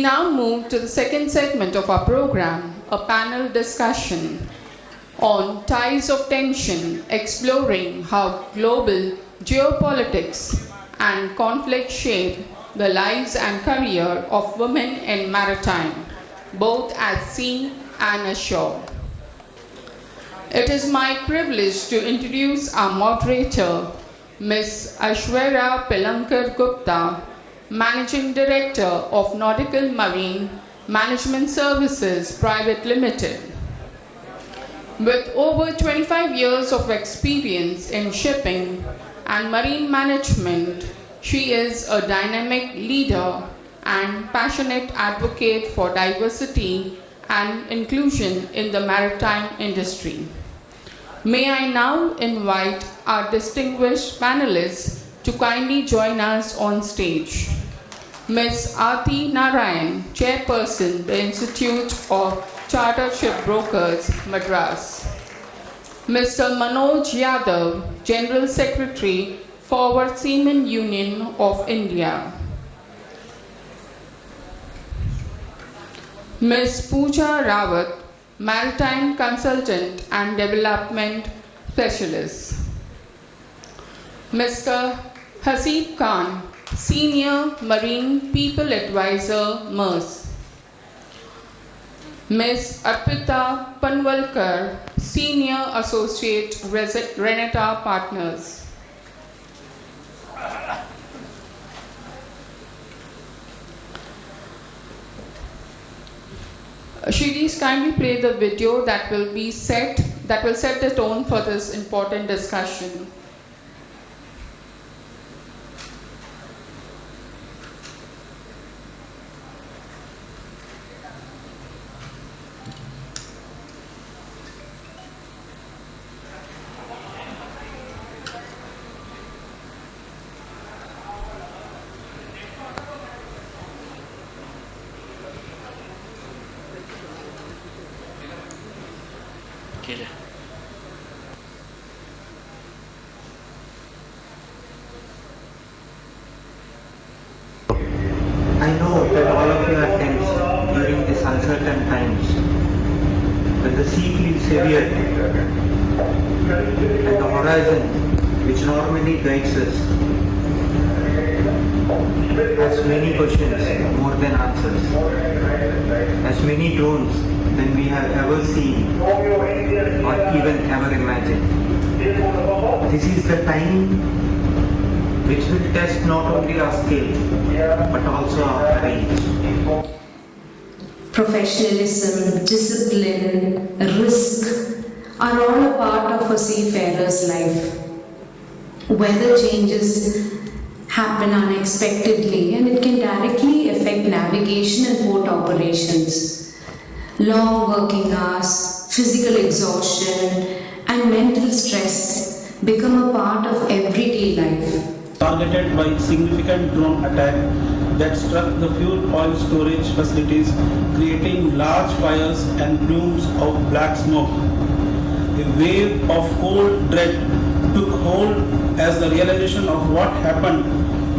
We now move to the second segment of our program, a panel discussion on ties of tension, exploring how global geopolitics and conflict shape the lives and career of women in maritime, both at sea and ashore. It is my privilege to introduce our moderator, Ms. Aishwarya Pilankar Gupta, Managing Director of Nautical Marine Management Services Private Limited. With over 25 years of experience in shipping and marine management, she is a dynamic leader and passionate advocate for diversity and inclusion in the maritime industry. May I now invite our distinguished panelists to kindly join us on stage. Ms. Aarti Narayan, Chairperson, the Institute of Chartered Shipbrokers, Madras. Mr. Manoj Yadav, General Secretary, Forward Seamen Union of India. Ms. Pooja Rawat, Maritime Consultant and Development Specialist. Mr. Hasib Khan, Senior Marine People Advisor, MERS. Ms. Arpita Panwalkar, Senior Associate, Renata Partners. Shirish, kindly play the video that will set the tone for this important discussion. I know that all of you are tense during these uncertain times. When the sea feels heavier and the horizon, which normally guides us, has many questions more than answers, has many drones than we have ever seen or even ever imagined. This is the time which will test not only our skill but also our courage. Professionalism, discipline, risk are all a part of a seafarer's life. Weather changes happen unexpectedly and it can directly affect navigation and port operations. Long working hours, physical exhaustion, and mental stress become a part of everyday life. Targeted by significant drone attack that struck the fuel oil storage facilities, creating large fires and plumes of black smoke. A wave of cold dread took hold as the realization of what happened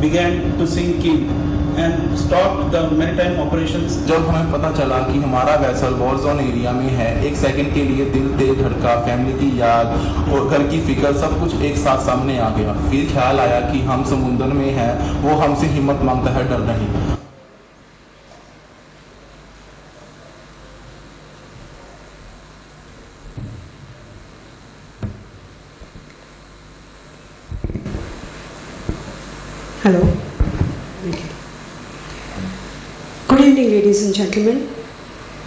began to sink in and stopped the maritime operations. जब हमें पता चला कि हमारा vessel war zone area में है, एक second के लिए दिल तेज धड़का, फैमिली की याद और घर की फिक्र सब कुछ एक साथ सामने आ गया। फिर ख्याल आया कि हम समुद्र में हैं, वो हमसे हिम्मत मांगता है, डर नहीं। Hello. Good evening, ladies and gentlemen.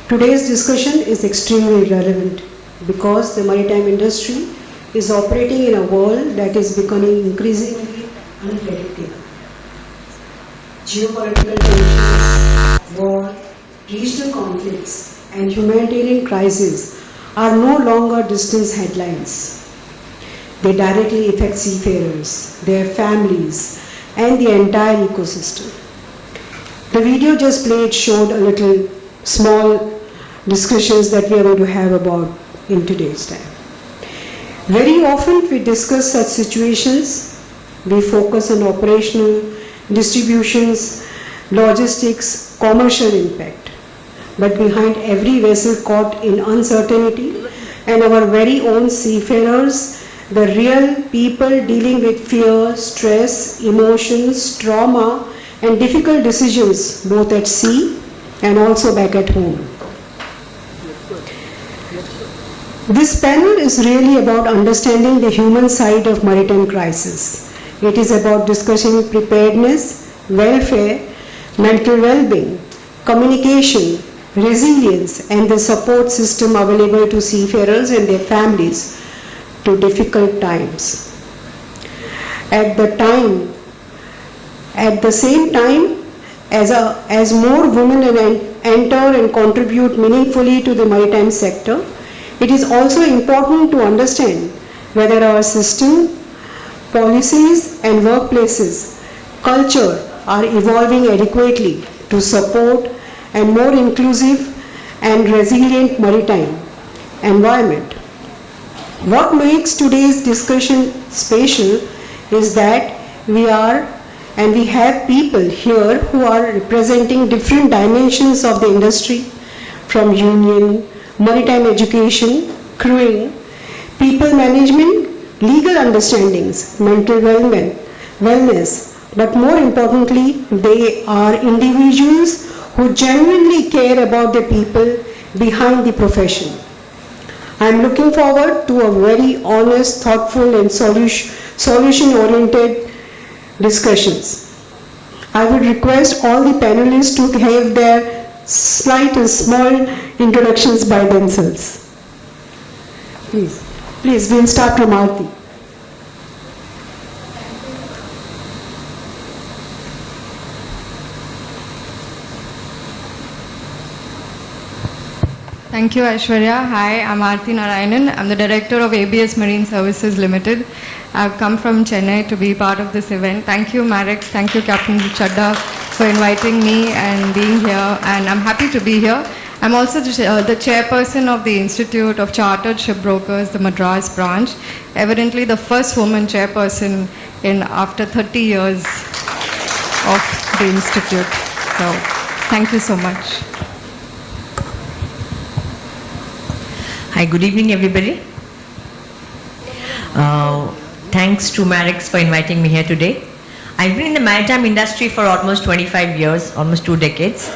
Today's discussion is extremely relevant because the maritime industry is operating in a world that is becoming increasingly unpredictable. Geopolitical tensions, war, regional conflicts, and humanitarian crises are no longer distant headlines. They directly affect seafarers, their families, and the entire ecosystem. The video just played showed a little small discussions that we are going to have about in today's time. Very often we discuss such situations, we focus on operational, distributions, logistics, commercial impact. But behind every vessel caught in uncertainty and our very own seafarers, the real people dealing with fear, stress, emotions, trauma, and difficult decisions both at sea and also back at home. This panel is really about understanding the human side of maritime crisis. It is about discussing preparedness, welfare, mental well-being, communication, resilience, and the support system available to seafarers and their families to difficult times. At the same time, as more women enter and contribute meaningfully to the maritime sector, it is also important to understand whether our system, policies and workplaces, culture are evolving adequately to support a more inclusive and resilient maritime environment. What makes today's discussion special is that we have people here who are representing different dimensions of the industry, from union, maritime education, crewing, people management, legal understandings, mental wellness, but more importantly, they are individuals who genuinely care about the people behind the profession. I am looking forward to a very honest, thoughtful and solution-oriented discussions. I would request all the panelists to have their slight and small introductions by themselves. Please, we'll start from Aarti. Thank you, Aishwarya. Hi, I'm Aarti Narayanan. I'm the director of ABS Marine Services Limited. I've come from Chennai to be part of this event. Thank you, Marex. Thank you, Captain Chadda, for inviting me and being here. And I'm happy to be here. I'm also the chairperson of the Institute of Chartered Shipbrokers, the Madras branch. Evidently, the first woman chairperson after 30 years of the institute. So, thank you so much. Hi, good evening, everybody. Thanks to Marex for inviting me here today. I've been in the maritime industry for almost 25 years, almost 2 decades,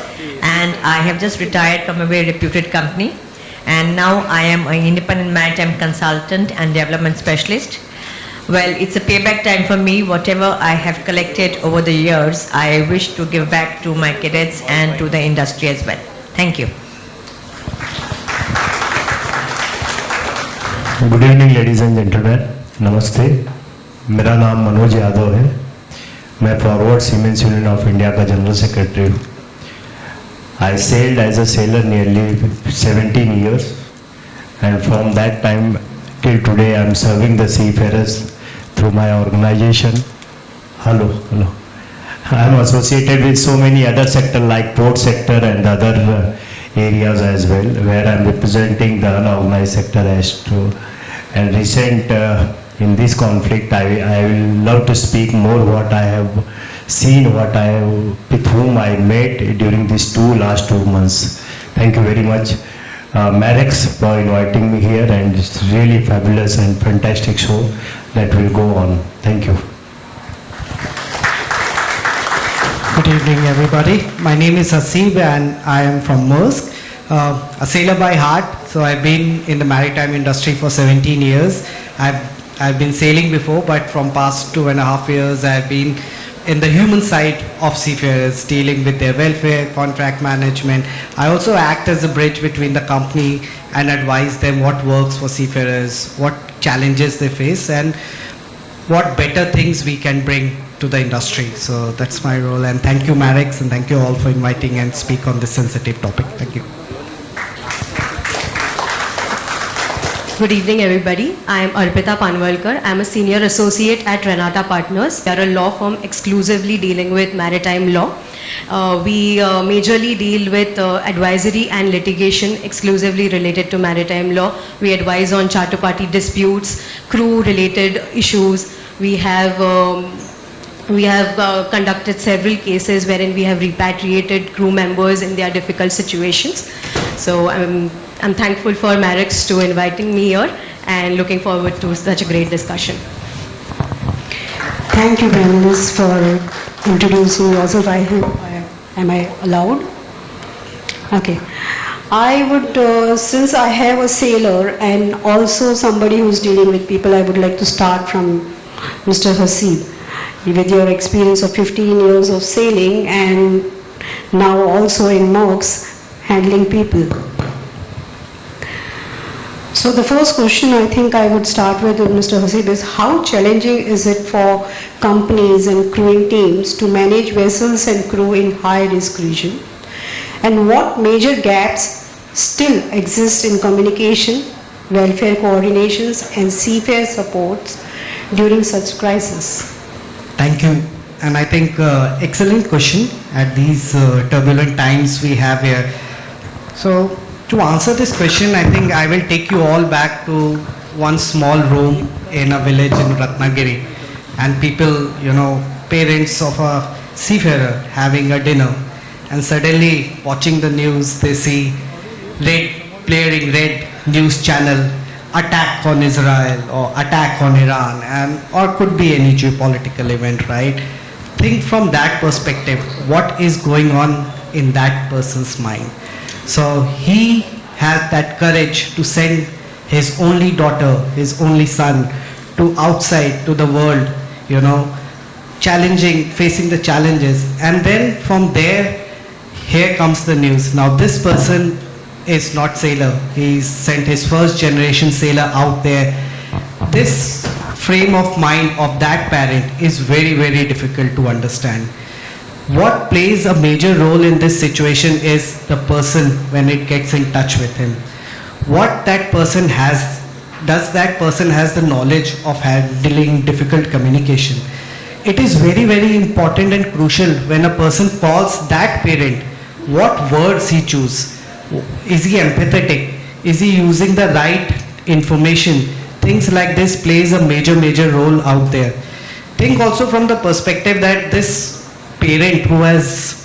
and I have just retired from a very reputed company. And now I am an independent maritime consultant and development specialist. Well, it's a payback time for me. Whatever I have collected over the years, I wish to give back to my cadets and to the industry as well. Thank you. Good evening ladies and gentleman, नमस्ते। मेरा नाम मनोज यादव है। मैं forward seamen's union of India का general secretary हूँ। I sailed as a sailor nearly 17 years and from that time till today I am serving the seafarers through my organization. Hello. I am associated with so many other sectors like port sector and other areas as well, where I am representing the unorganized sector as to. And recent in this conflict, I will love to speak more what I have seen, with whom I met during these last 2 months. Thank you very much, Marex, for inviting me here, and it's really fabulous and fantastic show that will go on. Thank you. Good evening, everybody. My name is Hasib and I am from Maersk. A sailor by heart, so I've been in the maritime industry for 17 years. I've been sailing before, but from past 2.5 years, I've been in the human side of seafarers, dealing with their welfare, contract management. I also act as a bridge between the company and advise them what works for seafarers, what challenges they face, and what better things we can bring to the industry. So that's my role, and thank you, Marex, and thank you all for inviting and speak on this sensitive topic. Thank you. Good evening, everybody. I am Arpita Panwalkar. I am a senior associate at Renata Partners. We are a law firm exclusively dealing with maritime law. We majorly deal with advisory and litigation exclusively related to maritime law. We advise on charter party disputes, crew related issues. We have We have conducted several cases wherein we have repatriated crew members in their difficult situations. So I'm thankful for Marex to inviting me here and looking forward to such a great discussion. Thank you, panelists, for introducing yourself. Am I allowed? Okay. I would, since I have a sailor and also somebody who's dealing with people, I would like to start from Mr. Hasib. With your experience of 15 years of sailing and now also in MOX handling people. So the first question I think I would start with Mr. Hasib is, how challenging is it for companies and crewing teams to manage vessels and crew in high risk region? And what major gaps still exist in communication, welfare coordinations and seafarer supports during such crisis? Thank you. And I think excellent question at these turbulent times we have here. So to answer this question, I think I will take you all back to one small room in a village in Ratnagiri, and people, parents of a seafarer having a dinner, and suddenly watching the news, they see blaring red news channel, attack on Israel or attack on Iran, or could be any geopolitical event, right? Think from that perspective, what is going on in that person's mind. So he has that courage to send his only daughter, his only son to outside, to the world, facing the challenges. And then from there, here comes the news. Now this person is not sailor. He sent his first generation sailor out there. This frame of mind of that parent is very, very difficult to understand. What plays a major role in this situation is the person when it gets in touch with him. What that person has, does that person has the knowledge of handling difficult communication? It is very, very important and crucial when a person calls that parent, what words he chooses. Is he empathetic? Is he using the right information? Things like this plays a major role out there. Think also from the perspective that this parent who has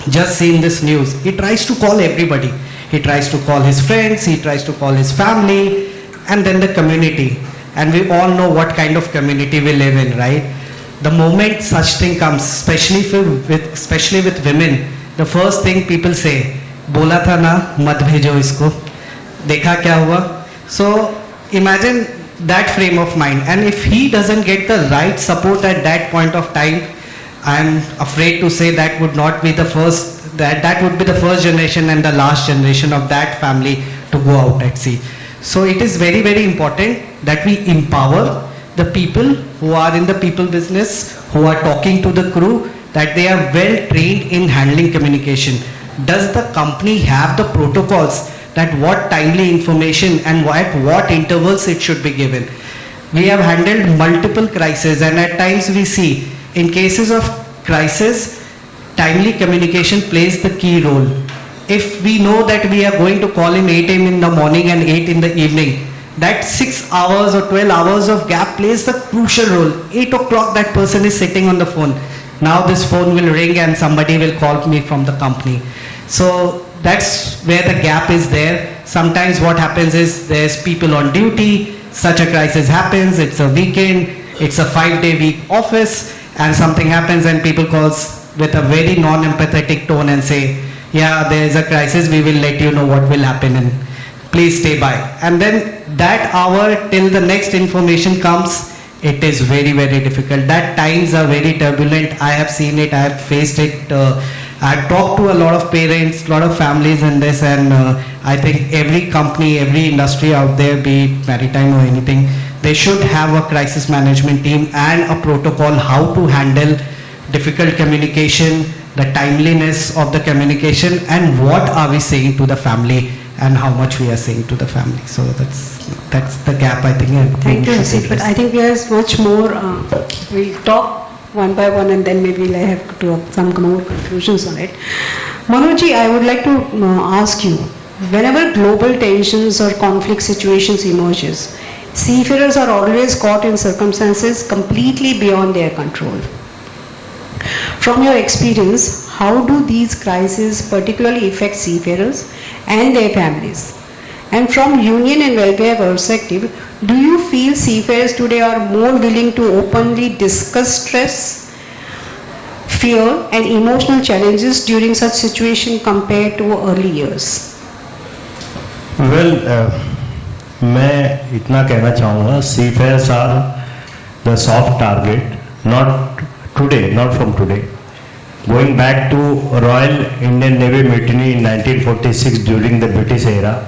just seen this news, he tries to call everybody. He tries to call his friends, he tries to call his family, and then the community. And we all know what kind of community we live in, right? The moment such thing comes, especially with women, the first thing people say, बोला था ना मत भेजो इसको, देखा क्या हुआ? So imagine that frame of mind, and if he doesn't get the right support at that point of time, I'm afraid to say that would not be the first, that would be the first generation and the last generation of that family to go out at sea. So it is very, very important that we empower the people who are in the people business, who are talking to the crew, that they are well trained in handling communication. Does the company have the protocols that what timely information and at what intervals it should be given? We have handled multiple crises, and at times we see in cases of crisis, timely communication plays the key role. If we know that we are going to call him 8 a.m. in the morning and 8 in the evening, that 6 hours or 12 hours of gap plays the crucial role. 8 o'clock that person is sitting on the phone. Now this phone will ring and somebody will call me from the company. So that's where the gap is there. Sometimes what happens is there's people on duty, such a crisis happens, it's a weekend, it's a 5-day week office, and something happens and people calls with a very non-empathetic tone and say, yeah, there is a crisis, we will let you know what will happen and please stay by. And then that hour till the next information comes, it is very, very difficult. That times are very turbulent. I have seen it, I have faced it. I've talked to a lot of parents, a lot of families in this, and I think every company, every industry out there, be it maritime or anything, they should have a crisis management team and a protocol how to handle difficult communication, the timeliness of the communication, and what are we saying to the family and how much we are saying to the family. So that's the gap, I think. Thank you, Hasib. But I think there's much more. We'll talk one by one and then maybe we'll have to have some more conclusions on it. Manojji, I would like to ask you, whenever global tensions or conflict situations emerges, seafarers are always caught in circumstances completely beyond their control. From your experience, how do these crises particularly affect seafarers and their families? And from union and welfare perspective, do you feel seafarers today are more willing to openly discuss stress, fear and emotional challenges during such situation compared to early years? Well, मैं इतना कहना चाहूँगा, seafarers are the soft target, not today, not from today. Going back to Royal Indian Navy mutiny in 1946 during the British era,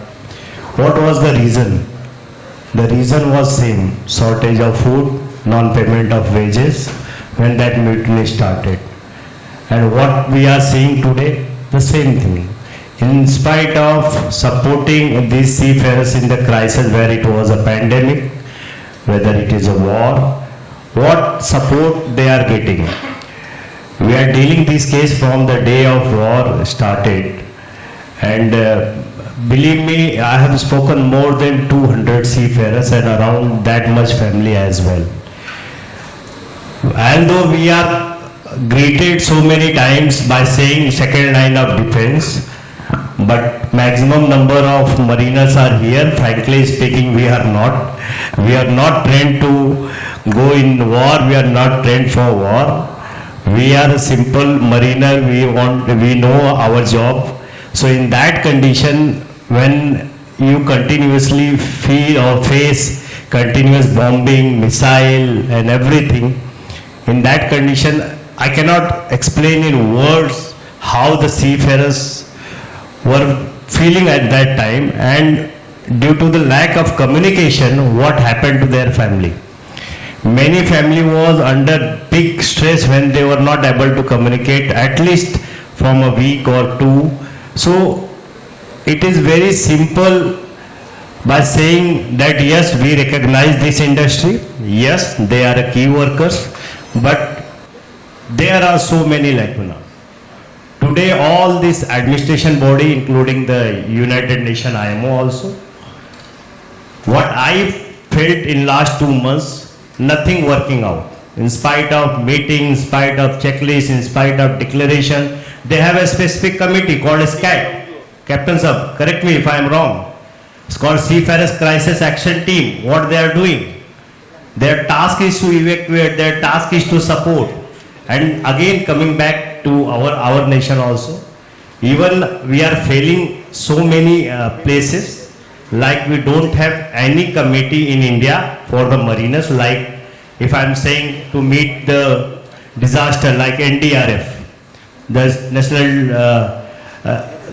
what was the reason? The reason was same, shortage of food, non-payment of wages when that mutiny started. And what we are seeing today, the same thing. In spite of supporting these seafarers in the crisis where it was a pandemic, whether it is a war, what support they are getting. We are dealing this case from the day of war started, and believe me, I have spoken more than 200 seafarers and around that much family as well. Although we are greeted so many times by saying second line of defense, but maximum number of mariners are here. Frankly speaking, we are not. We are not trained to go in war. We are not trained for war. We are a simple mariner. We know our job. So in that condition, when you continuously feel or face continuous bombing, missile and everything, in that condition, I cannot explain in words how the seafarers were feeling at that time, and due to the lack of communication, what happened to their family. Many family was under big stress when they were not able to communicate at least from a week or two. So it is very simple by saying that yes, we recognize this industry, yes, they are a key workers, but there are so many lacunas. Today all this administration body, including the United Nations IMO also, what I felt in last 2 months, nothing working out. In spite of meetings, in spite of checklists, in spite of declaration, they have a specific committee called SCAT. Captain Sir, correct me if I am wrong. It's called Seafarers Crisis Action Team. What they are doing? Their task is to evacuate, their task is to support. And again coming back to our nation also, even we are failing so many places, like we don't have any committee in India for the mariners, like if I am saying to meet the disaster like NDRF, the national,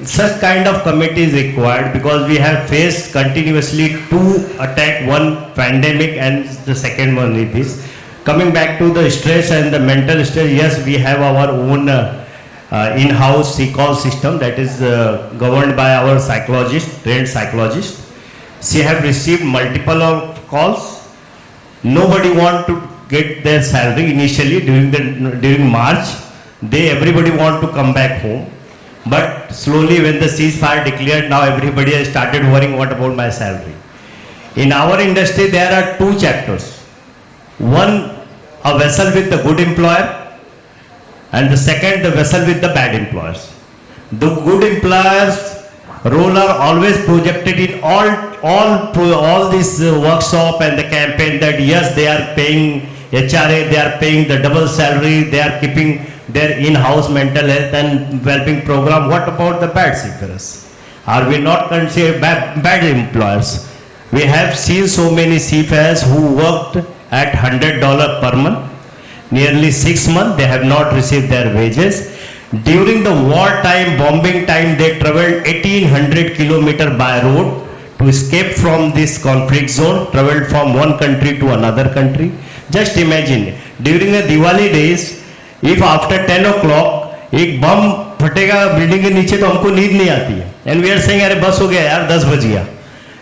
such kind of committee is required, because we have faced continuously 2 attacks, one pandemic and the second one is this. Coming back to the stress and the mental stress, yes, we have our own in-house CCAL system that is governed by our psychologist, trained psychologist. She have received multiple of calls. Nobody want to get their salary initially during March. Everybody want to come back home. But slowly when the ceasefire declared, now everybody has started worrying what about my salary. In our industry there are 2 chapters. One, a vessel with the good employer, and the second, the vessel with the bad employers. The good employers role are always projected in all this workshop and the campaign, that yes, they are paying HRA, they are paying the double salary, they are keeping their in-house mental health and well-being program. What about the bad seafarers? Are we not considered bad employers? We have seen so many seafarers who worked at $100 per month. Nearly 6 months they have not received their wages. During the wartime, bombing time, they traveled 1800 kilometers by road to escape from this conflict zone, traveled from one country to another country. Just imagine, during the Diwali days, if after 10 o'clock एक बम फटेगा building के नीचे तो हमको नींद नहीं आती है, and we are saying अरे बस हो गया यार 10 बज गया,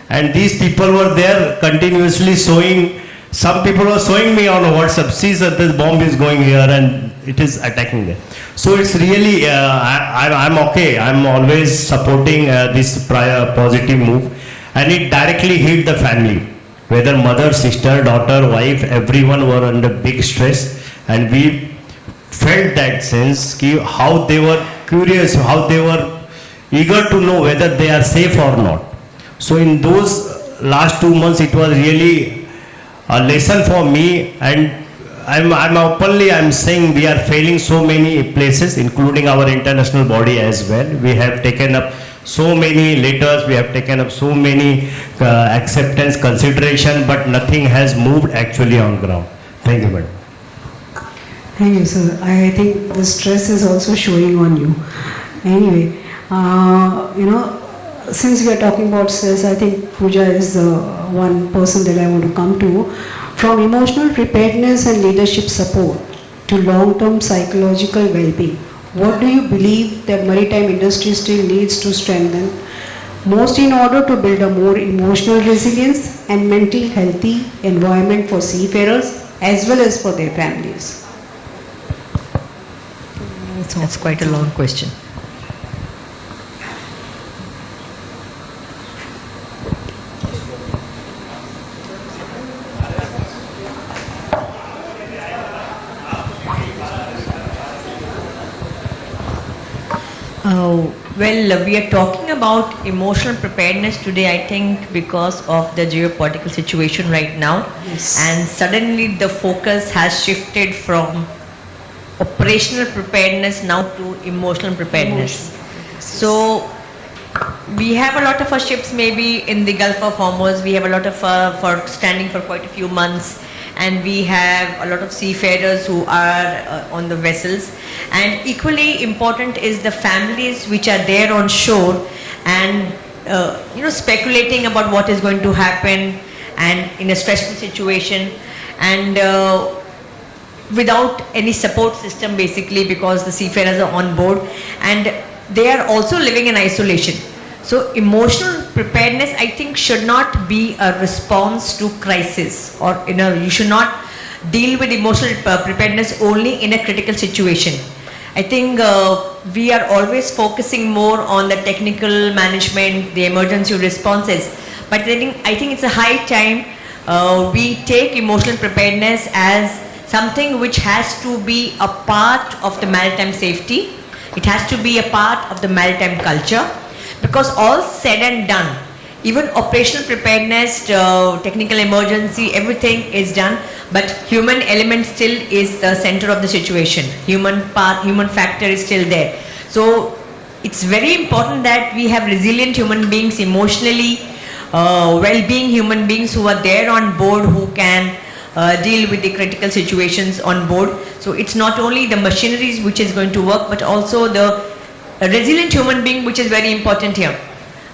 and these people were there continuously showing. Some people were showing me on WhatsApp, see sir, this bomb is going here and it is attacking there. So it's really, I'm okay. I'm always supporting this prior positive move, and it directly hit the family. Whether mother, sister, daughter, wife, everyone were under big stress, and we felt that sense, how they were curious, how they were eager to know whether they are safe or not. So in those last 2 months, it was really a lesson for me, and I'm openly saying we are failing so many places, including our international body as well. We have taken up so many letters, we have taken up so many acceptance, consideration, but nothing has moved actually on ground. Thank you, madam. Thank you, sir. I think the stress is also showing on you. Anyway, since we are talking about stress, I think Pooja is the one person that I want to come to. From emotional preparedness and leadership support to long-term psychological well-being, what do you believe that maritime industry still needs to strengthen most in order to build a more emotional resilience and mentally healthy environment for seafarers as well as for their families? That's quite a long question. Well, we are talking about emotional preparedness today, I think, because of the geopolitical situation right now. Yes. And suddenly the focus has shifted from operational preparedness now to emotional preparedness. So we have a lot of our ships maybe in the Gulf of Hormuz. We have a lot of for standing for quite a few months. And we have a lot of seafarers who are on the vessels, and equally important is the families which are there on shore and speculating about what is going to happen and in a stressful situation, and without any support system basically, because the seafarers are on board and they are also living in isolation. So emotional preparedness, I think, should not be a response to crisis, or you should not deal with emotional preparedness only in a critical situation. I think we are always focusing more on the technical management, the emergency responses, but I think it's a high time we take emotional preparedness as something which has to be a part of the maritime safety. It has to be a part of the maritime culture. Because all said and done, even operational preparedness, technical emergency, everything is done, but human element still is the center of the situation. Human factor is still there. So it's very important that we have resilient human beings, emotionally well-being human beings who are there on board, who can deal with the critical situations on board. So it's not only the machineries which is going to work, but also the a resilient human being, which is very important here.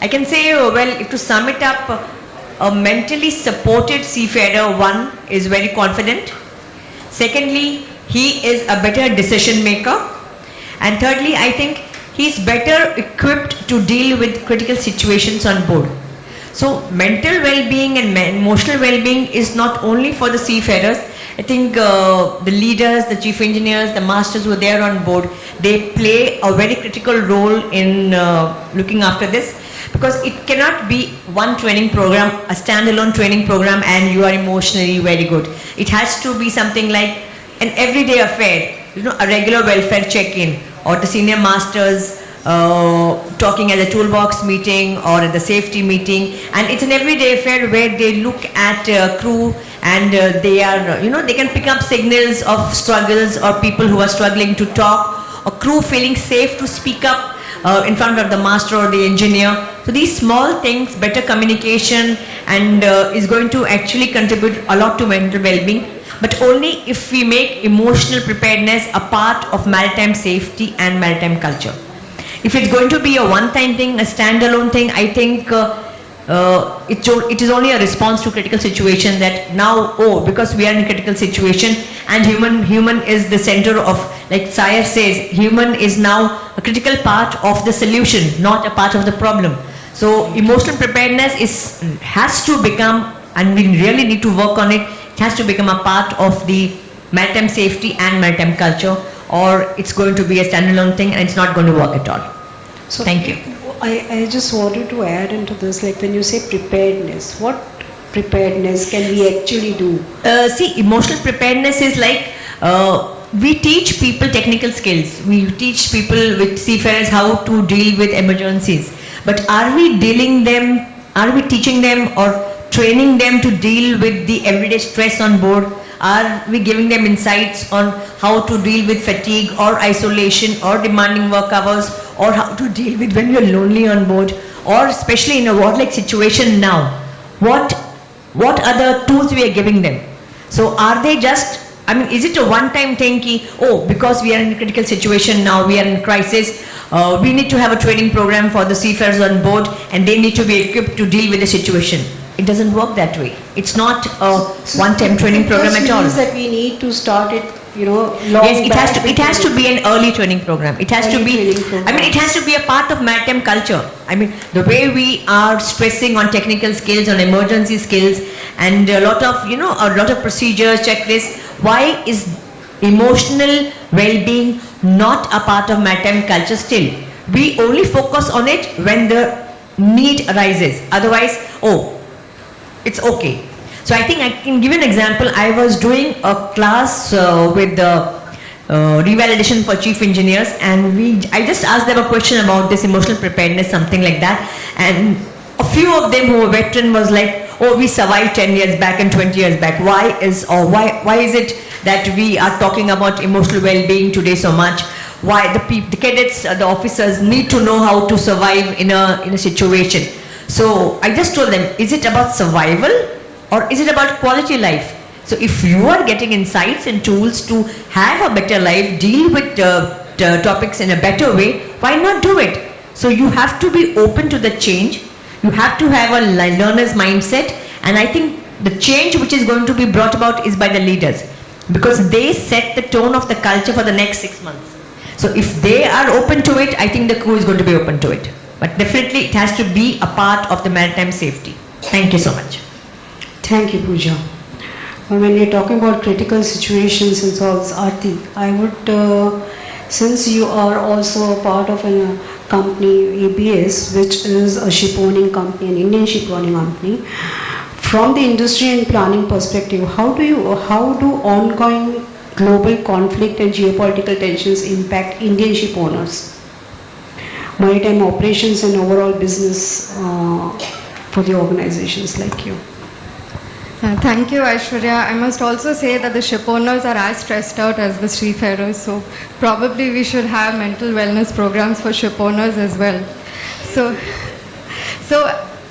I can say, to sum it up, a mentally supported seafarer, one, is very confident. Secondly, he is a better decision maker. And thirdly, I think he's better equipped to deal with critical situations on board. So mental well-being and emotional well-being is not only for the seafarers. I think the leaders, the chief engineers, the masters who are there on board, they play a very critical role in looking after this, because it cannot be one training program, a standalone training program, and you are emotionally very good. It has to be something like an everyday affair, a regular welfare check-in, or the senior masters talking at the toolbox meeting or at the safety meeting, and it's an everyday affair where they look at crew and they are, they can pick up signals of struggles or people who are struggling to talk, or crew feeling safe to speak up in front of the master or the engineer. So these small things, better communication, and is going to actually contribute a lot to mental well-being, but only if we make emotional preparedness a part of maritime safety and maritime culture. If it's going to be a one-time thing, a standalone thing, I think it is only a response to critical situation, that now, because we are in a critical situation and human is the center of, like Sayar says, human is now a critical part of the solution, not a part of the problem. So emotional preparedness has to become, and we really need to work on it, it has to become a part of the maritime safety and maritime culture, or it's going to be a standalone thing and it's not going to work at all. So thank you. I just wanted to add into this, like when you say preparedness, what preparedness can we actually do? See, emotional preparedness is like we teach people technical skills. We teach people with seafarers how to deal with emergencies. But are we teaching them or training them to deal with the everyday stress on board? Are we giving them insights on how to deal with fatigue or isolation or demanding work hours, or how to deal with when you're lonely on board, or especially in a war-like situation now? What are the tools we are giving them? So are they just, is it a one-time thing because we are in a critical situation now, we are in crisis, we need to have a training program for the seafarers on board and they need to be equipped to deal with the situation? It doesn't work that way. It's not a one-time training program at all. Means that we need to start it, long yes, it back has to be an early training program. It has to be, it has to be a part of maritime culture. The way we are stressing on technical skills, on emergency skills, and a lot of procedures, checklists. Why is emotional well-being not a part of maritime culture still? We only focus on it when the need arises. Otherwise, it's okay. So I think I can give an example. I was doing a class with the revalidation for chief engineers, and I just asked them a question about this emotional preparedness, something like that, and a few of them who were veteran was like, we survived 10 years back and 20 years back. Why is it that we are talking about emotional well-being today so much? Why the cadets, the officers need to know how to survive in a situation? So I just told them, is it about survival or is it about quality life? So if you are getting insights and tools to have a better life, deal with topics in a better way, why not do it? So you have to be open to the change. You have to have a learner's mindset, and I think the change which is going to be brought about is by the leaders, because they set the tone of the culture for the next 6 months. So if they are open to it, I think the crew is going to be open to it. But definitely it has to be a part of the maritime safety. Thank you so much. Thank you, Pooja. When you're talking about critical situations and so, Aarti, I would, since you are also a part of a company, ABS, which is a shipowning company, an Indian shipowning company, from the industry and planning perspective, how do ongoing global conflict and geopolitical tensions impact Indian ship owners, maritime operations and overall business for the organizations like you? Thank you, Aishwarya. I must also say that the ship owners are as stressed out as the seafarers, so probably we should have mental wellness programs for ship owners as well. So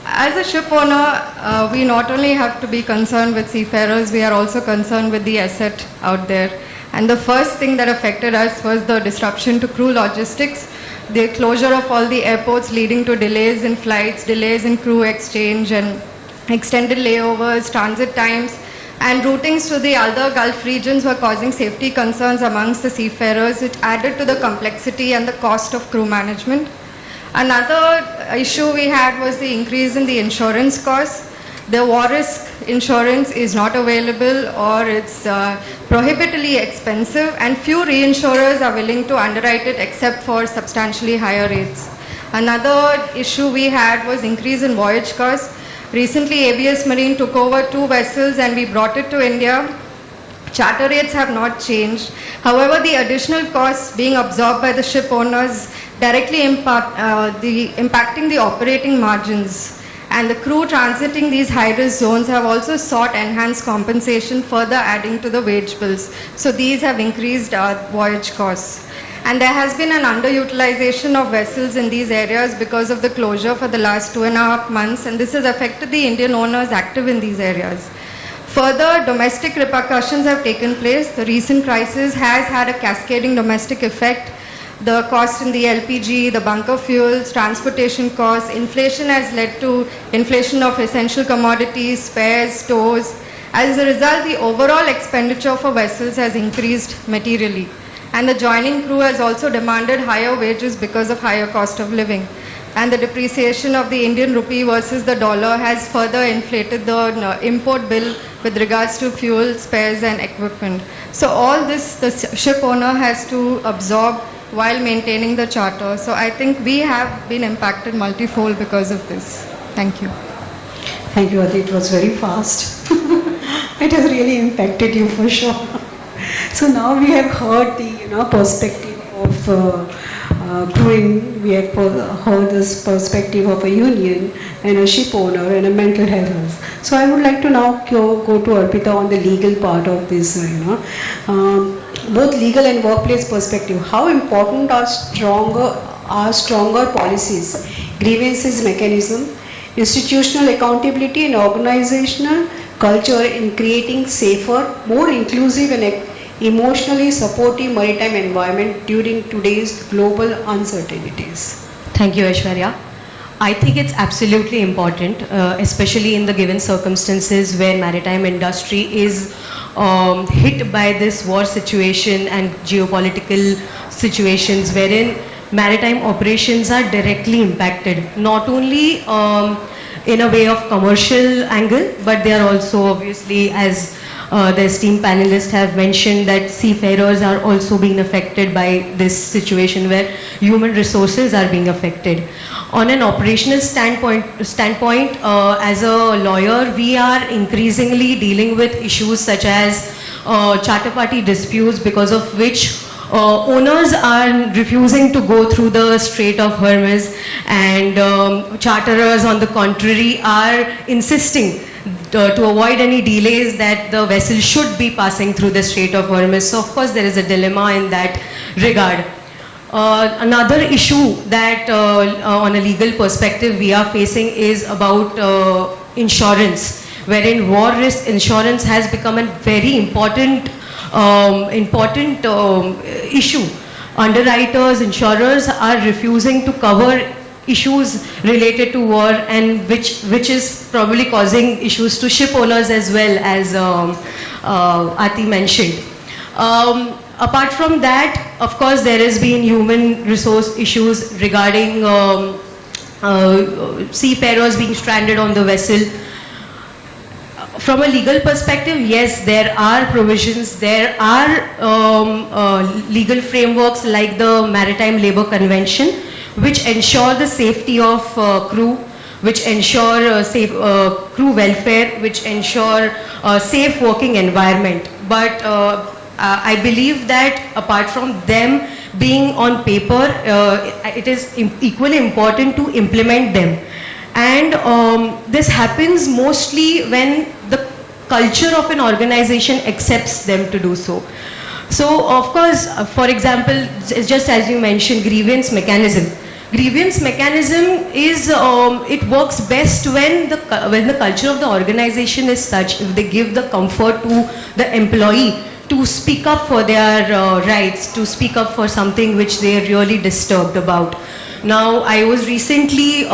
as a ship owner, we not only have to be concerned with seafarers, we are also concerned with the asset out there. And the first thing that affected us was the disruption to crew logistics, the closure of all the airports leading to delays in flights, delays in crew exchange, and extended layovers, transit times, and routings to the other Gulf regions were causing safety concerns amongst the seafarers, which added to the complexity and the cost of crew management. Another issue we had was the increase in the insurance costs. The war risk insurance is not available, or it's prohibitively expensive, and few reinsurers are willing to underwrite it except for substantially higher rates. Another issue we had was increase in voyage costs. Recently, ABS Marine took over 2 vessels and we brought it to India. Charter rates have not changed. However, the additional costs being absorbed by the ship owners directly impacting the operating margins. And the crew transiting these high-risk zones have also sought enhanced compensation, further adding to the wage bills. So these have increased our voyage costs. And there has been an underutilization of vessels in these areas because of the closure for the last 2.5 months, and this has affected the Indian owners active in these areas. Further, domestic repercussions have taken place. The recent crisis has had a cascading domestic effect. The cost in the LPG, the bunker fuels, transportation costs, inflation has led to inflation of essential commodities, spares, stores. As a result, the overall expenditure for vessels has increased materially. And the joining crew has also demanded higher wages because of higher cost of living. And the depreciation of the Indian rupee versus the dollar has further inflated the import bill with regards to fuel, spares and equipment. So all this the ship owner has to absorb while maintaining the charter. So I think we have been impacted multifold because of this. Thank you. Thank you, Adi. It was very fast. It has really impacted you for sure. So now we have heard the perspective of crewing. We have heard this perspective of a union and a ship owner and a mental health nurse. So I would like to now go to Arpita on the legal part of this. Both legal and workplace perspective. How important are stronger policies, grievances mechanism, institutional accountability and organizational culture in creating safer, more inclusive and emotionally supportive maritime environment during today's global uncertainties? Thank you, Aishwarya. I think it's absolutely important, especially in the given circumstances where maritime industry is hit by this war situation and geopolitical situations wherein maritime operations are directly impacted, not only in a way of commercial angle, but they are also obviously, as the esteemed panelists have mentioned, that seafarers are also being affected by this situation where human resources are being affected. On an operational standpoint, as a lawyer, we are increasingly dealing with issues such as charter party disputes, because of which owners are refusing to go through the Strait of Hormuz, and charterers on the contrary are insisting to avoid any delays that the vessel should be passing through the Strait of Hormuz. So of course there is a dilemma in that regard. Another issue that on a legal perspective we are facing is about insurance, wherein war risk insurance has become a very important issue. Underwriters, insurers are refusing to cover issues related to war, and which is probably causing issues to ship owners as well, as Aarti mentioned. Apart from that, of course, there has been human resource issues regarding seafarers being stranded on the vessel. From a legal perspective, yes, there are provisions, there are legal frameworks like the Maritime Labour Convention, which ensure the safety of crew, which ensure safe crew welfare, which ensure safe working environment. But I believe that apart from them being on paper, it is equally important to implement them. And this happens mostly when the culture of an organization accepts them to do so. So, of course, for example, just as you mentioned, grievance mechanism. Grievance mechanism is, it works best when the culture of the organization is such, if they give the comfort to the employee to speak up for their rights, to speak up for something which they are really disturbed about. Now, I was recently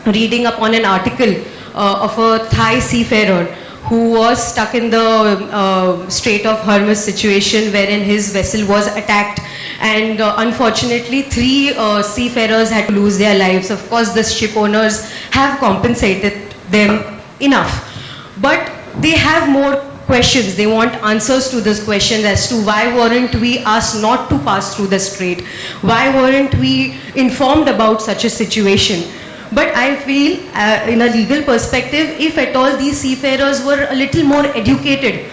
reading up on an article of a Thai seafarer who was stuck in the Strait of Hormuz situation, wherein his vessel was attacked, and unfortunately 3 seafarers had to lose their lives. Of course, the ship owners have compensated them enough, but they have more questions. They want answers to this question as to why weren't we asked not to pass through the strait? Why weren't we informed about such a situation? But I feel, in a legal perspective, if at all these seafarers were a little more educated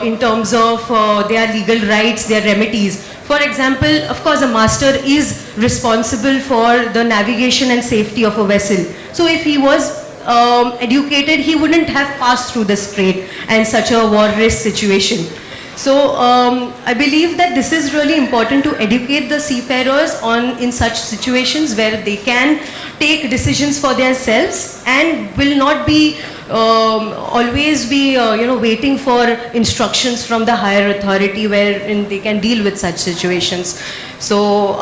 in terms of their legal rights, their remedies. For example, of course, a master is responsible for the navigation and safety of a vessel. So if he was educated, he wouldn't have passed through the strait and such a war risk situation. So I believe that this is really important to educate the seafarers in such situations where they can take decisions for themselves and will not be always be waiting for instructions from the higher authority wherein they can deal with such situations. So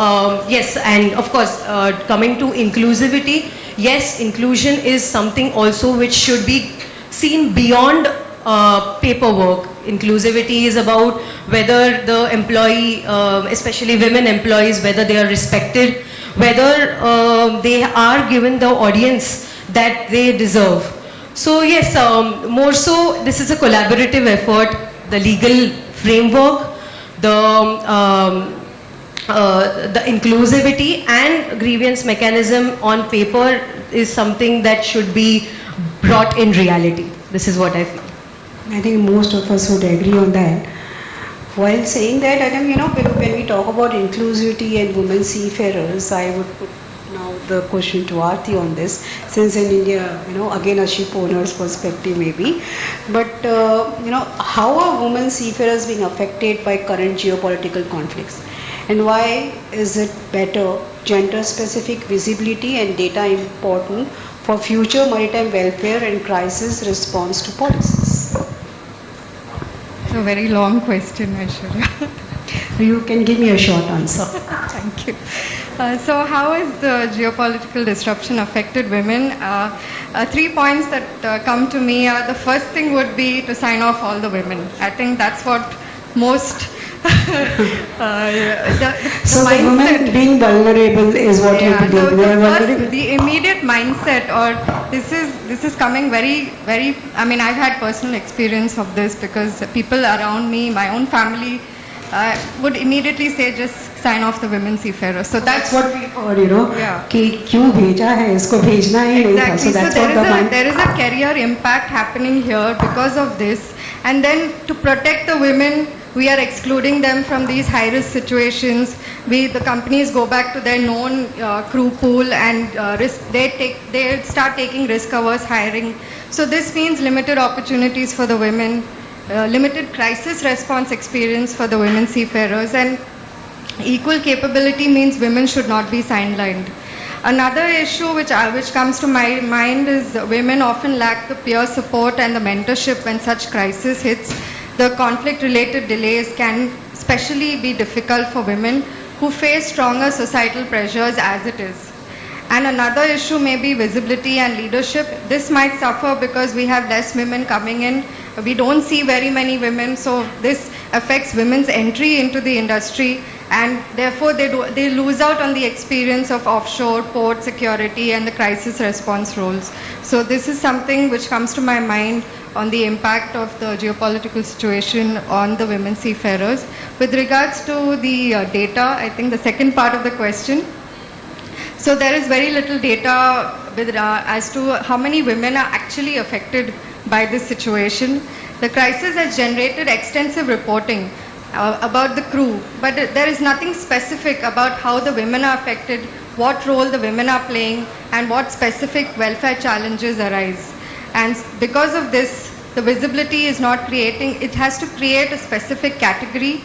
yes, and of course coming to inclusivity, yes, inclusion is something also which should be seen beyond paperwork. Inclusivity is about whether the employee, especially women employees, whether they are respected, whether they are given the audience that they deserve. So yes, more so this is a collaborative effort. The legal framework, the inclusivity and grievance mechanism on paper is something that should be brought in reality. This is what I feel. I think most of us would agree on that. While saying that, I think, when we talk about inclusivity and women seafarers, I would put now the question to Aarti on this, since in India, again a ship owner's perspective maybe, but, how are women seafarers being affected by current geopolitical conflicts? And why is it better gender-specific visibility and data important for future maritime welfare and crisis response to policies? It's a very long question, Aishwarya. You can give me a short answer. Thank you. So how has the geopolitical disruption affected women? 3 points that come to me are, the first thing would be to sign off all the women. I think that's what most... So the women being vulnerable is what you believe. The immediate mindset, or this is coming very, I've had personal experience of this, because people around me, my own family, would immediately say just sign off the women seafarers. So that's what we heard, कि क्यों भेजा है इसको भेजना ही नहीं था. So that's what there is a career impact happening here because of this. And then to protect the women, we are excluding them from these high-risk situations. The companies go back to their known crew pool and they start taking risk-averse hiring. So this means limited opportunities for the women, limited crisis response experience for the women seafarers, and equal capability means women should not be sidelined. Another issue which comes to my mind is women often lack the peer support and the mentorship when such crisis hits. The conflict-related delays can especially be difficult for women who face stronger societal pressures as it is. And another issue may be visibility and leadership. This might suffer because we have less women coming in. We don't see very many women, so this affects women's entry into the industry, and therefore they lose out on the experience of offshore, port security and the crisis response roles. So this is something which comes to my mind on the impact of the geopolitical situation on the women seafarers. With regards to the data, I think the second part of the question, so there is very little data as to how many women are actually affected by this situation. The crisis has generated extensive reporting about the crew, but there is nothing specific about how the women are affected, what role the women are playing, and what specific welfare challenges arise. And because of this, the visibility is not creating, it has to create a specific category,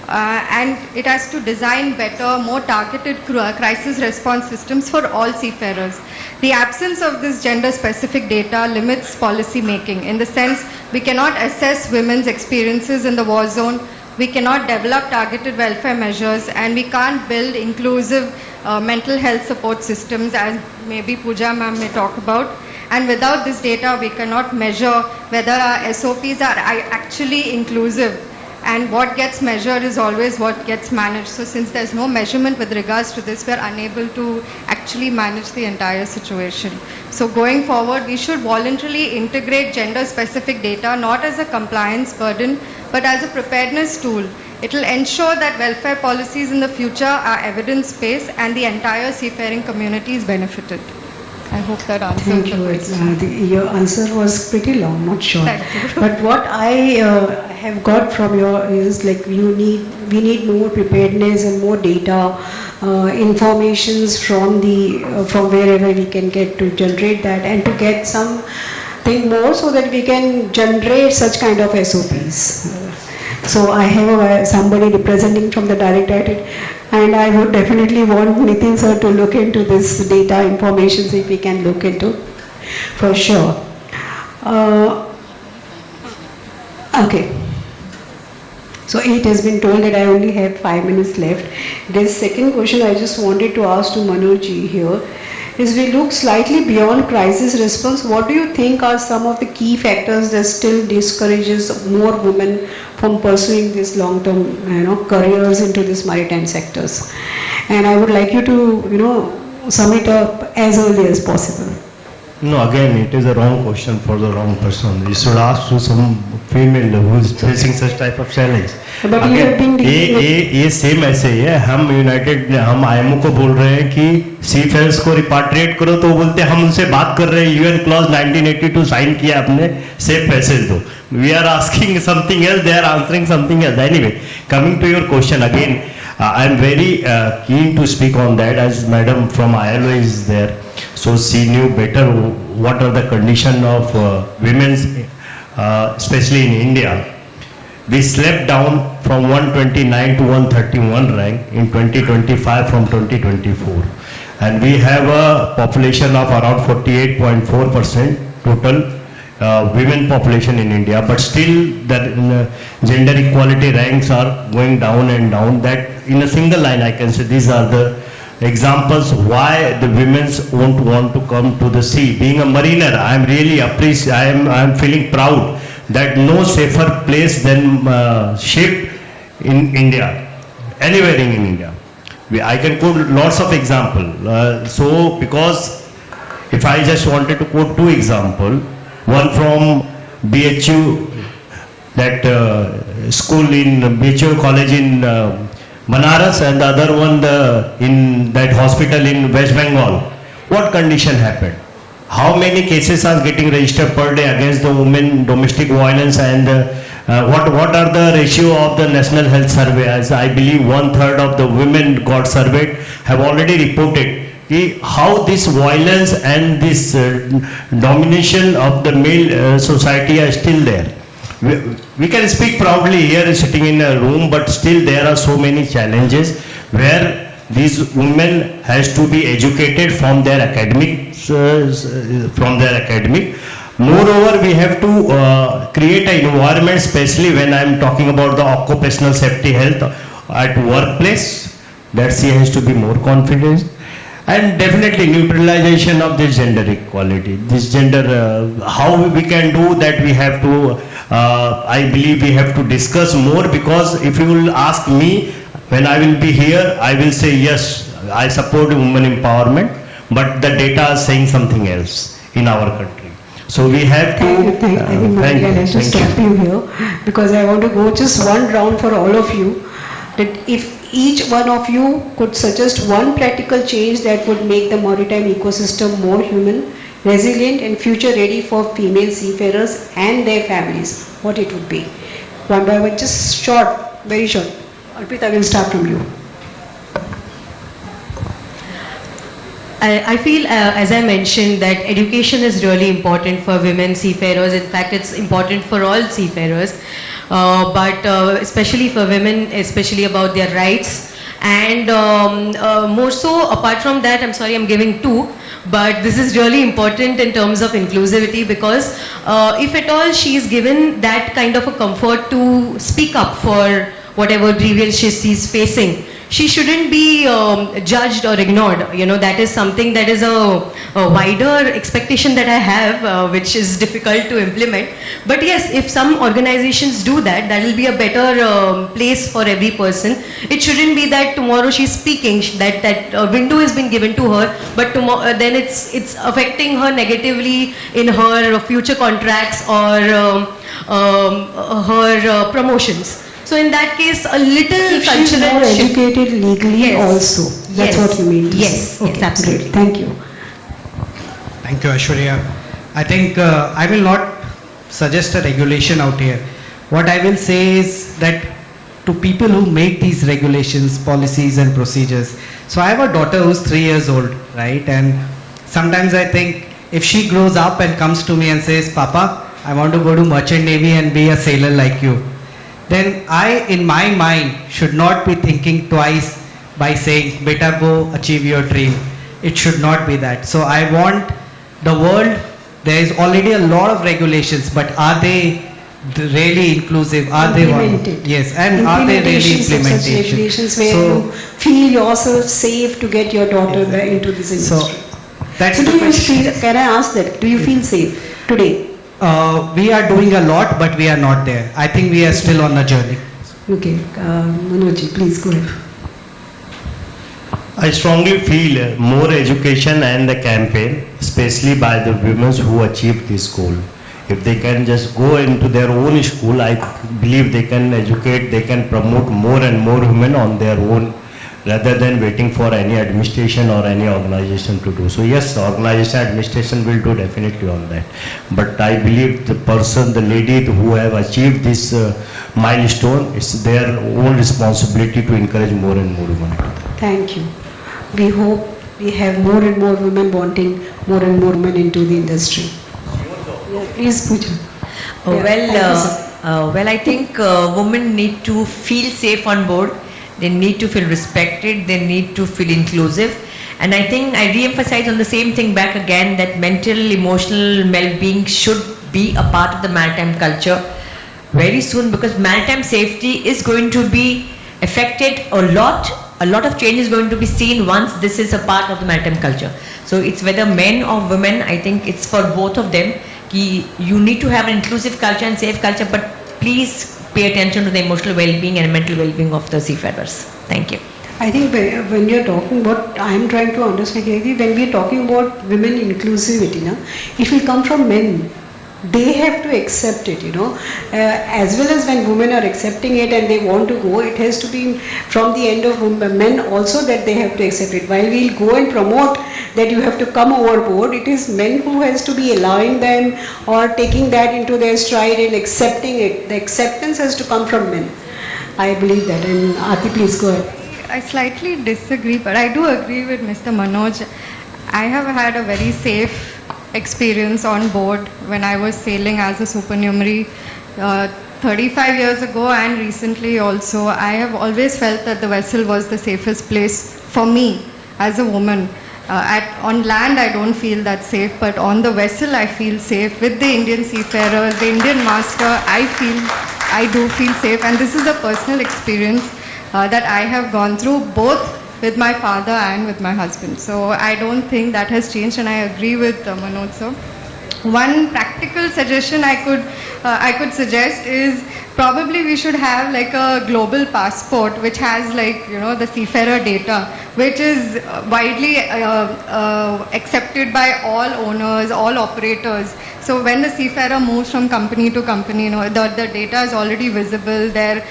and it has to design better, more targeted crisis response systems for all seafarers. The absence of this gender-specific data limits policy making, in the sense we cannot assess women's experiences in the war zone, we cannot develop targeted welfare measures, and we can't build inclusive mental health support systems, as maybe Pooja ma'am may talk about. And without this data, we cannot measure whether our SOPs are actually inclusive. And what gets measured is always what gets managed. So since there's no measurement with regards to this, we're unable to actually manage the entire situation. So going forward, we should voluntarily integrate gender-specific data, not as a compliance burden, but as a preparedness tool. It will ensure that welfare policies in the future are evidence-based and the entire seafaring community is benefited. I hope that answers the question. Your answer was pretty long, not short. But what I have got from your is like we need more preparedness and more data, informations from wherever we can get to generate that, and to get something more so that we can generate such kind of SOPs. So I have somebody representing from the directorate, and I would definitely want Nitin sir to look into this data information, if we can look into, for sure. Okay. So it has been told that I only have 5 minutes left. The second question I just wanted to ask to Manoj ji here is, we look slightly beyond crisis response. What do you think are some of the key factors that still discourages more women from pursuing these long-term, careers into these maritime sectors? And I would like you to, sum it up as early as possible. No, again, it is a wrong question for the wrong person. You should ask to some female who is facing such type of challenge. But you have been ये same ऐसे ही है. हम United हम IMO को बोल रहे हैं कि सीफेयर्स को रिपाट्रिएट करो, तो वो बोलते हैं हम उनसे बात कर रहे हैं. UN क्लॉज 1982 साइन किया आपने, सेफ पैसेज दो. We are asking something else, they are answering something else. Anyway, coming to your question again, I am very keen to speak on that, as Madam from ILO is there. So she knew better what are the condition of women's, especially in India. We slept down from 129 to 131 rank in 2025 from 2024. And we have a population of around 48.4% total women population in India. But still the gender equality ranks are going down and down. That in a single line I can say these are the examples why the women won't want to come to the sea. Being a mariner, I am really I am feeling proud that no safer place than ship in India, anywhere in India. I can quote lots of examples. So because if I just wanted to quote two examples, one from BHU, that school in BHU college in Banaras, and the other one in that hospital in West Bengal. What condition happened? How many cases are getting registered per day against the women, domestic violence, and what are the ratio of the National Health Survey? As I believe 1/3 of the women got surveyed have already reported how this violence and this domination of the male society are still there. We can speak proudly here sitting in a room, but still there are so many challenges where these women has to be educated from their academic. Moreover, we have to create an environment, especially when I am talking about the occupational safety health at workplace, that she has to be more confident. And definitely neutralization of this gender equality. This gender, how we can do that, we have to, I believe we have to discuss more, because if you will ask me, when I will be here, I will say yes, I support women empowerment, but the data is saying something else in our country. So we have to... Thank you. Let's just stop you here, because I want to go just one round for all of you. That if each one of you could suggest one practical change that would make the maritime ecosystem more human, resilient and future ready for female seafarers and their families, what it would be. One by one, just short, very short. Arpita, we'll start from you. I feel, as I mentioned, that education is really important for women seafarers. In fact, it's important for all seafarers, but especially for women, especially about their rights. And more so, apart from that, I'm sorry, I'm giving two, but this is really important in terms of inclusivity, because if at all she is given that kind of a comfort to speak up for whatever grievance she's facing, she shouldn't be judged or ignored. You know, that is something that is a wider expectation that I have, which is difficult to implement. But yes, if some organizations do that, that will be a better place for every person. It shouldn't be that tomorrow she's speaking, that window has been given to her, but tomorrow then it's affecting her negatively in her future contracts or her promotions. So in that case, a little if she's more educated legally, yes, also. That's what you mean to yes, say. yes, absolutely. Great. Thank you. Thank you, Aishwarya. I think I will not suggest a regulation out here. What I will say is that to people who make these regulations, policies and procedures. So I have a daughter who's 3 years old, right? And sometimes I think if she grows up and comes to me and says, Papa, I want to go to Merchant Navy and be a sailor like you, then I, in my mind, should not be thinking twice by saying, beta, go achieve your dream. It should not be that. So I want the world, there is already a lot of regulations, but are they really inclusive? Are they Implemented. Yes, and are they really implementation? Regulations where you feel yourself safe to get your daughter into this industry. So that's So the do you question. feel, can I ask that, do you feel safe today? We are doing a lot, but we are not there. I think we are still on the journey. Okay, Manoj, please go ahead. I strongly feel more education and the campaign, especially by the women who achieve this goal. If they can just go into their own school, I believe they can educate, they can promote more and more women on their own, rather than waiting for any administration or any organization to do. So yes, organization, administration will do definitely on that. But I believe the person, the lady who have achieved this milestone, it's their own responsibility to encourage more and more women. Thank you. We hope we have more and more women wanting more and more women into the industry. Yeah, please, Pooja. Well, I think women need to feel safe on board. They need to feel respected. They need to feel inclusive. And I think I re-emphasize on the same thing back again, that mental, emotional well-being should be a part of the maritime culture very soon, because maritime safety is going to be affected a lot. A lot of change is going to be seen once this is a part of the maritime culture. So it's whether men or women, I think it's for both of them. You need to have an inclusive culture and safe culture, but please pay attention to the emotional well-being and mental well-being of the seafarers. Thank you. I think when you're talking about, I'm trying to understand, when we're talking about women inclusivity, it will come from men. They have to accept it, as well as when women are accepting it and they want to go, it has to be from the end of men also that they have to accept it. While we'll go and promote that you have to come overboard, it is men who has to be allowing them or taking that into their stride and accepting it. The acceptance has to come from men. I believe that. And Aarti, please go ahead. I slightly disagree, but I do agree with Mr. Manoj. I have had a very safe experience on board when I was sailing as a supernumerary 35 years ago, and recently also. I have always felt that the vessel was the safest place for me as a woman. On land I don't feel that safe, but on the vessel I feel safe. With the Indian seafarers, the Indian master, I do feel safe, and this is a personal experience that I have gone through, both with my father and with my husband. So I don't think that has changed, and I agree with Manoj sir. One practical suggestion I could suggest is probably we should have like a global passport which has the seafarer data, which is widely accepted by all owners, all operators. So when the seafarer moves from company to company, the data is already visible. Their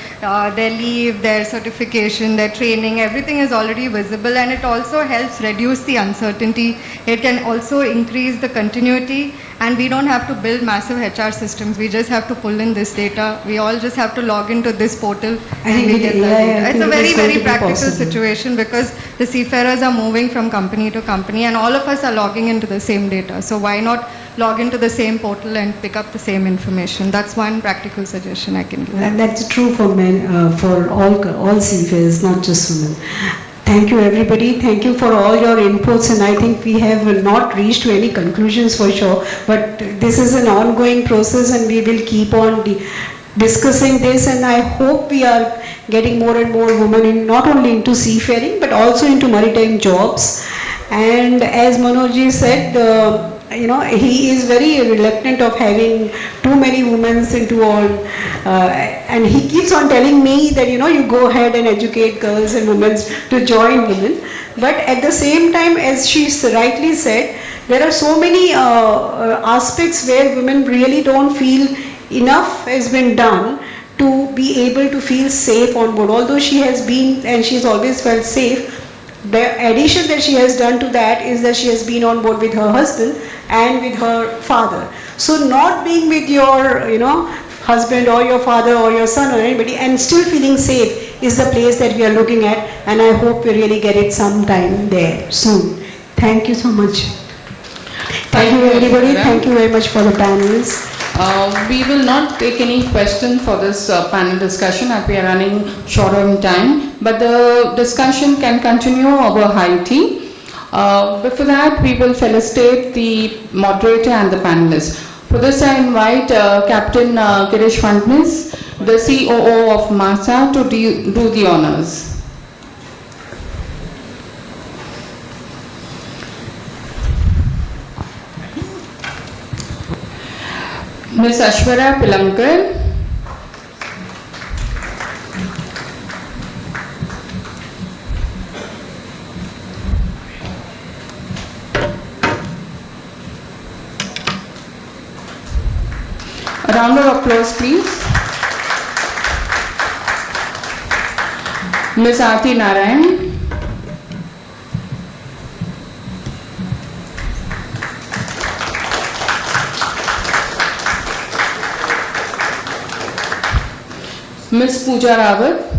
leave, their certification, their training, everything is already visible, and it also helps reduce the uncertainty. It can also increase the continuity, and we don't have to build massive HR systems. We just have to pull in this data. We all just have to log into this portal and we get the data. It's a very, very practical situation, because the seafarers are moving from company to company and all of us are logging into the same data. So why not log into the same portal and pick up the same information? That's one practical suggestion I can give. And that's true for men, for all seafarers, not just women. Thank you everybody. Thank you for all your inputs, and I think we have not reached to any conclusions for sure, but this is an ongoing process and we will keep on discussing this, and I hope we are getting more and more women not only into seafaring but also into maritime jobs. And as Manoj said, he is very reluctant of having too many women into all, and he keeps on telling me that you go ahead and educate girls and women to join women. But at the same time, as she rightly said, there are so many aspects where women really don't feel enough has been done to be able to feel safe on board. Although she has been and she's always felt safe, the addition that she has done to that is that she has been on board with her husband and with her father. So not being with your husband or your father or your son or anybody and still feeling safe is the place that we are looking at, and I hope we really get it sometime there soon. Thank you so much. Thank you everybody. Thank you very much for the panelists. We will not take any question for this panel discussion as we are running short on time, but the discussion can continue over high tea. Before that, we will felicitate the moderator and the panelists. For this, I invite Captain Girish Fadnis, the COO of MASA, to do the honors. Ms. Ashwara Pilankar. applause, please. Ms. Aarti Narayan. Ms. Pooja Rawat.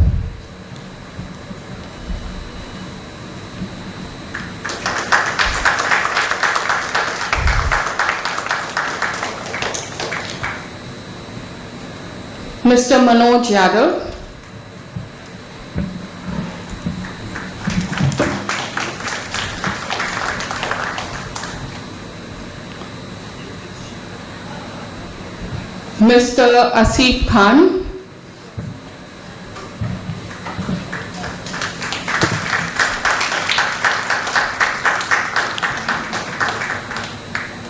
Mr. Manoj Yadav. Mr. Asif Khan.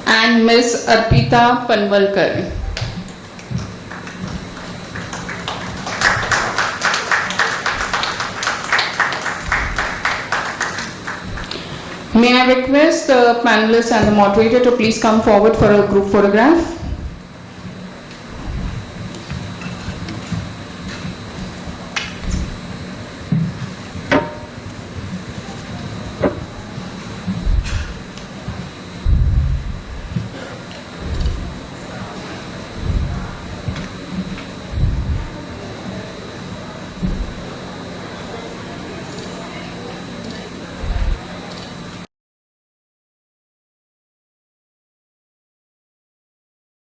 And Ms. Arpita Panwalkar. May I request the panelists and the moderator to please come forward for a group photograph?